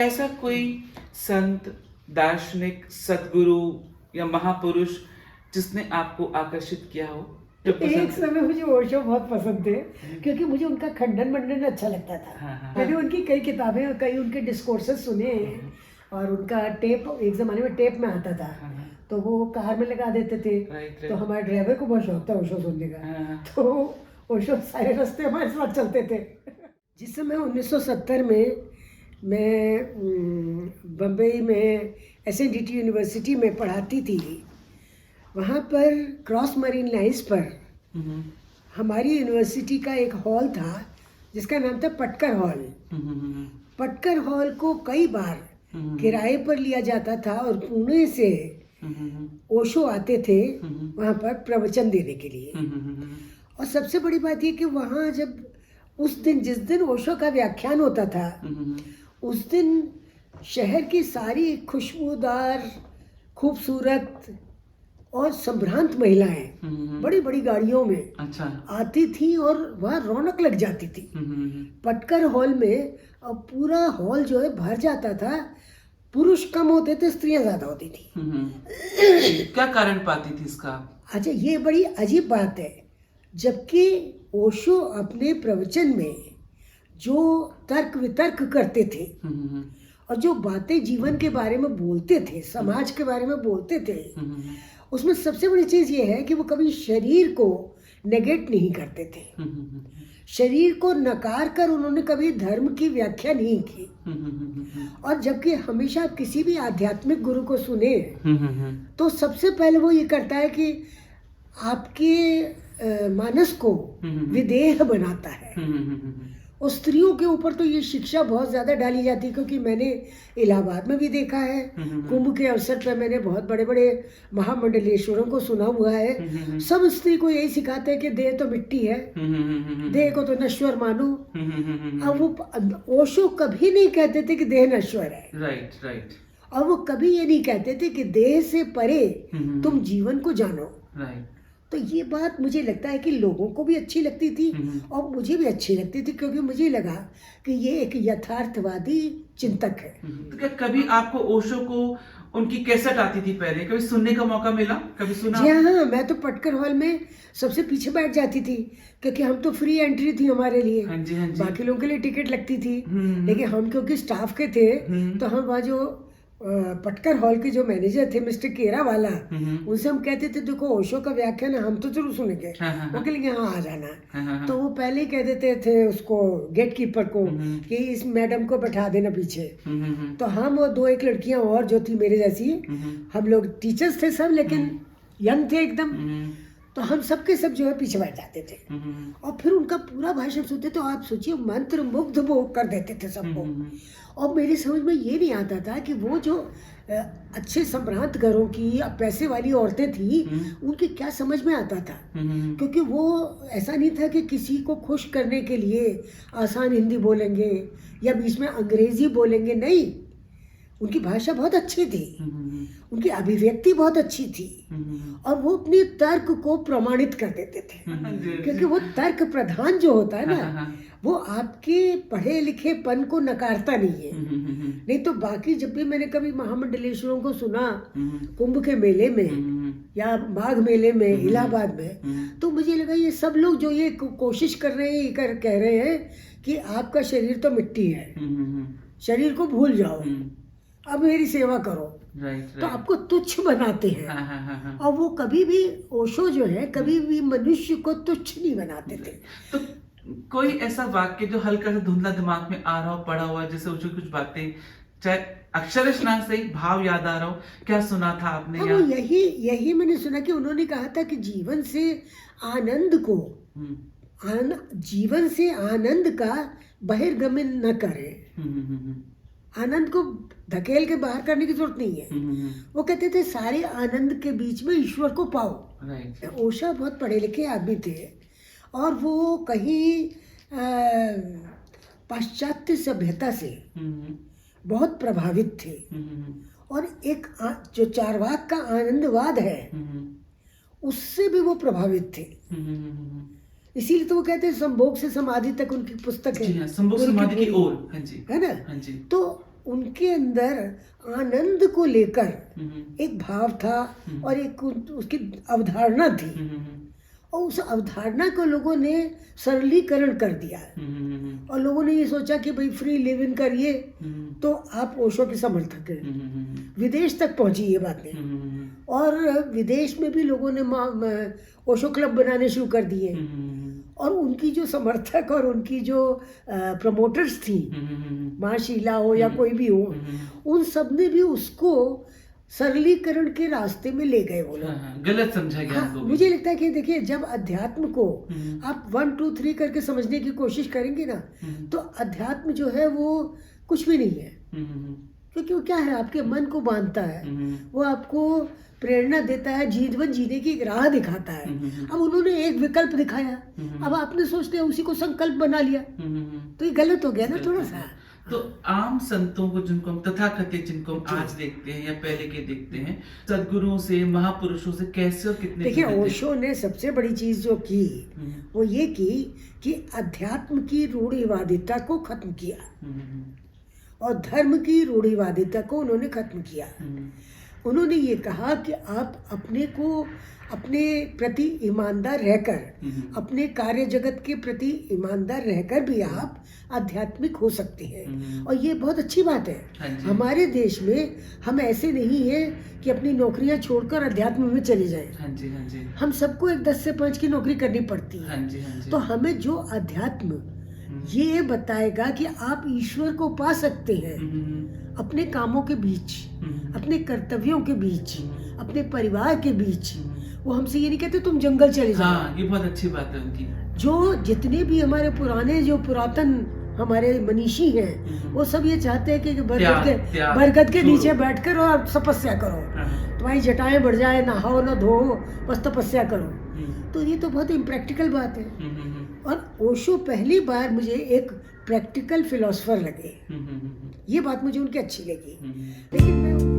ऐसा कोई संत, दार्शनिक, सद्गुरु या महापुरुष जिसने आपको आकर्षित किया हो? जो एक पसंद समय मुझे ओशो बहुत पसंद थे क्योंकि मुझे उनका खंडन मंडन अच्छा लगता था। हाँ, हाँ। मैंने उनकी कई किताबें और कई उनके डिस्कोर्सेस सुने हैं और उनका टेप एक ज़माने में टेप में आता था, हाँ, हाँ। तो वो कार में लगा देते थे। राइट, तो राइट। हमारे ड्राइवर को बहुत शौक था ओशो सुनने का, हाँ, हाँ। तो ओशो सारे रास्ते हमारे साथ चलते थे। जिस समय 1970 में मैं बम्बई में एसएनडीटी यूनिवर्सिटी में पढ़ाती थी, वहाँ पर क्रॉस मरीन लाइन्स पर हुँ, हुँ। हमारी यूनिवर्सिटी का एक हॉल था जिसका नाम था पटकर हॉल। हुँ, हुँ, हुँ, हुँ। पटकर हॉल को कई बार हुँ, किराए पर लिया जाता था और पुणे से हुँ, हुँ, हुँ। ओशो आते थे हम्म। वहाँ पर प्रवचन देने के लिए। हुँ, हुँ, हुँ, हुँ। और सबसे बड़ी बात ये कि वहाँ जब उस दिन जिस दिन ओशो का व्याख्यान होता था, हुँ, हुँ, हुँ। उस दिन शहर की सारी खुशबूदार, खूबसूरत और संभ्रांत महिलाएं हुँ, हुँ, हुँ। बड़ी बड़ी गाड़ियों में अच्छा। आती थी और वहाँ रौनक लग जाती थी हुँ, हुँ, हुँ। पटकर हॉल में। अब पूरा हॉल जो है भर जाता था। पुरुष कम होते थे, स्त्रियां ज्यादा होती थी। हुँ, हुँ। क्या कारण पाती थी इसका? अच्छा, ये बड़ी अजीब बात है। जबकि ओशो अपने प्रवचन में जो तर्क वितर्क करते थे हुँ, हुँ, हुँ। और जो बातें जीवन के बारे में बोलते थे, समाज के बारे में बोलते थे, हुँ, हुँ, हुँ। उसमें सबसे बड़ी चीज ये है कि वो कभी शरीर को नेगेट नहीं करते थे। हुँ, हुँ, हुँ, हुँ। शरीर को नकार कर उन्होंने कभी धर्म की व्याख्या नहीं की। हुँ, हुँ, हुँ, हुँ, हुँ। और जबकि हमेशा आप किसी भी आध्यात्मिक गुरु को सुने हुँ, हुँ, हुँ। तो सबसे पहले वो ये करता है कि आपके मानस को हुँ, हुँ, हुँ। विदेह बनाता है। हुँ, हुँ, हुँ, हुँ, हुँ। और स्त्रियों के ऊपर तो ये शिक्षा बहुत ज़्यादा डाली जाती है, क्योंकि मैंने इलाहाबाद में भी देखा है। हुँ, हुँ, हुँ। कुंभ के अवसर पर मैंने बहुत बड़े बड़े महामंडलेश्वरों को सुना हुआ है। हुँ, हुँ, हुँ। सब स्त्री को यही सिखाते हैं कि देह तो मिट्टी है, हुँ, हुँ, हुँ, हुँ, हुँ। देह को तो नश्वर मानो। हुँ, हुँ, हुँ, हुँ, अब हुँ। वो ओशो कभी नहीं कहते थे कि देह नश्वर है, राइट, राइट। और वो कभी ये नहीं कहते थे कि देह से परे हुँ, हुँ, तुम हुँ। जीवन को जानो। राइट। तो ये बात मुझे लगता है कि लोगों को भी अच्छी लगती थी हुँ, हुँ। और मुझे भी अच्छी लगती थी, क्योंकि मुझे लगा कि ये एक यथार्थवादी चिंतक है। तो क्या कभी आपको ओशो को उनकी कैसेट आती थी पहले, कभी सुनने का मौका मिला? कभी सुना जी आपने? हाँ, मैं तो पटकर हॉल में सबसे पीछे बैठ जाती थी, क्योंकि हम तो फ्री एंट्री थी हमारे लिए। हाँ जी, हाँ जी। बाकी लोगों के लिए टिकट लगती थी, हुँ, लेकिन हम क्योंकि स्टाफ के थे, हुँ। तो हम वहाँ जो पटकर हॉल के जो मैनेजर थे मिस्टर केरा वाला, हुँ, हुँ। उनसे हम कहते थे देखो ओशो का व्याख्यान है, हम तो जरूर सुनेंगे। हाँ, हाँ, वो हाँ। कहेंगे हाँ आ जाना। हाँ, हाँ, हाँ। तो वो पहले ही कह देते थे उसको, गेट कीपर को, हुँ, हुँ। कि इस मैडम को बैठा देना पीछे। हुँ, हुँ, हुँ। तो हम और दो एक लड़कियां और जो थी मेरे जैसी, हुँ, हुँ। हम लोग टीचर्स थे सब, लेकिन यंग थे एकदम। हुँ, हुँ। तो हम सबके सब जो है पीछे बैठ जाते थे हुँ, हुँ, हुँ। और फिर उनका पूरा भाषण सुनते, तो आप सोचिए मंत्र मुग्ध वो कर देते थे हुँ, सबको। हुँ, हुँ। और मेरी समझ में ये नहीं आता था कि वो जो अच्छे संभ्रांत घरों की या पैसे वाली औरतें थी, उनकी क्या समझ में आता था। हुँ, हुँ, हुँ। क्योंकि वो ऐसा नहीं था कि किसी को खुश करने के लिए आसान हिंदी बोलेंगे या बीच में अंग्रेजी बोलेंगे, नहीं। उनकी भाषा बहुत अच्छी थी, हुँ, हुँ, हुँ। उनकी अभिव्यक्ति बहुत अच्छी थी, हुँ, हुँ। और वो अपने तर्क को प्रमाणित कर देते थे। हाँ जी, हाँ क्योंकि जी। वो तर्क प्रधान जो होता है हाँ, ना, हाँ, हाँ। वो आपके पढ़े लिखेपन को नकारता नहीं है। हुँ, हुँ, हुँ, हुँ। नहीं तो बाकी जब भी मैंने कभी महामंडलेश्वरों को सुना हुँ, हुँ। कुंभ के मेले हुँ, में हुँ, हुँ। या माघ मेले में हुँ, हुँ। इलाहाबाद में, हुँ। तो मुझे लगा ये सब लोग जो ये कोशिश कर रहे हैं, ये कह रहे हैं कि आपका शरीर तो मिट्टी है, हुँ, हुँ, हुँ। शरीर को भूल जाओ, हुँ। अब मेरी सेवा करो। राइट, तो राइट। आपको तुच्छ बनाते हैं। हाँ, हाँ, हाँ, हाँ। और वो कभी भी, ओशो जो है, कभी भी मनुष्य को तुच्छ नहीं बनाते थे। तो कोई ऐसा वाक्य जो हल्का सा धुंधला दिमाग में आ रहा हो, पढ़ा हुआ, जैसे उसकी कुछ बातें, चाहे अक्षरश ना सही, भाव याद आ रहा हो, क्या सुना था आपने हाँ, या? वो यही यही मैंने सुना कि उन्होंने कहा था कि जीवन से आनंद को, हुँ। जीवन से आनंद का बहिर्गमन न करें। हुँ, हुँ, हुँ, हुँ। आनंद को धकेल के बाहर करने की जरूरत नहीं है। हुँ, हुँ, हुँ। वो कहते थे सारे आनंद के बीच में ईश्वर को पाओ। राइट। ओशो बहुत पढ़े लिखे आदमी थे, और वो कहीं पाश्चात्य सभ्यता से हुँ, हुँ। बहुत प्रभावित थे। हुँ, हुँ, हुँ। और एक जो चारवाक का आनंदवाद है, हुँ, हुँ। उससे भी वो प्रभावित थे। हुँ, हुँ, हुँ, हुँ। इसीलिए तो वो कहते हैं संभोग से समाधि तक उनकी पुस्तक है जी हाँ, संभोग पूरी की समाधि की पूरी, ओर। हाँ जी। है ना। हाँ जी। तो उनके अंदर आनंद को लेकर हम्म, एक भाव था और एक उसकी अवधारणा थी, हम्म, और उस अवधारणा को लोगों ने सरलीकरण कर दिया है। और लोगों ने ये सोचा कि भाई फ्री लिविंग करिए तो आप ओशो के समर्थक हैं। विदेश तक पहुंची ये बातें, और विदेश में भी लोगों ने ओशो क्लब बनाने शुरू कर दिए, और उनकी जो समर्थक और उनकी जो प्रमोटर्स थी, माँ शीला हो या कोई भी हो, उन सब ने भी उसको सरलीकरण के रास्ते में ले गए वो लोग। गलत समझा गया हाँ, उनको भी। मुझे लगता है कि देखिए, जब अध्यात्म को हम्म, आप 1 2 3 करके समझने की कोशिश करेंगे ना, तो अध्यात्म जो है वो कुछ भी नहीं है, क्योंकि वो क्या है, आपके मन को बांधता है, वो आपको प्रेरणा देता है, जीवन जीने की एक राह दिखाता है। अब उन्होंने एक विकल्प दिखाया, अब आपने सोचते हैं उसी को संकल्प बना लिया, तो ये गलत हो गया ना थोड़ा सा। तो आम संतों को, जिनको हम तथाकथित, जिनको हम आज देखते हैं या पहले के देखते हैं, सदगुरुओं से, महापुरुषों से कैसे और कितने देखिए, जुड़े थे? ओशो ने सबसे बड़ी चीज जो की वो ये की कि अध्यात्म की रूढ़िवादिता को खत्म किया और धर्म की रूढ़िवादिता को उन्होंने खत्म किया। उन्होंने ये कहा कि आप अपने को अपने प्रति ईमानदार रहकर, अपने कार्य जगत के प्रति ईमानदार रहकर भी आप आध्यात्मिक हो सकते हैं, और ये बहुत अच्छी बात है। हाँ जी। हमारे देश में हम ऐसे नहीं हैं कि अपनी नौकरियां छोड़कर अध्यात्म में चले जाएं। हाँ जी, हाँ जी, हम सबको एक 10 से 5 की नौकरी करनी पड़ती है। हाँ जी, हाँ जी। तो हमें जो अध्यात्म ये बताएगा कि आप ईश्वर को पा सकते हैं अपने कामों के बीच, अपने कर्तव्यों के बीच, अपने परिवार के बीच। वो हमसे ये नहीं कहते तुम जंगल चले जाओ। हाँ, ये बहुत अच्छी बात है उनकी। जो जितने भी हमारे पुराने जो पुरातन हमारे मनीषी हैं, वो सब ये चाहते हैं कि बरगद के नीचे बैठकर और तपस्या करो, तुम्हारी जटाएं बढ़ जाए, नहाओ ना धो, बस तपस्या करो। तो ये तो बहुत इम्प्रैक्टिकल बात है। और ओशो पहली बार मुझे एक प्रैक्टिकल फिलोसफर लगे, ये बात मुझे उनकी अच्छी लगी। लेकिन मैं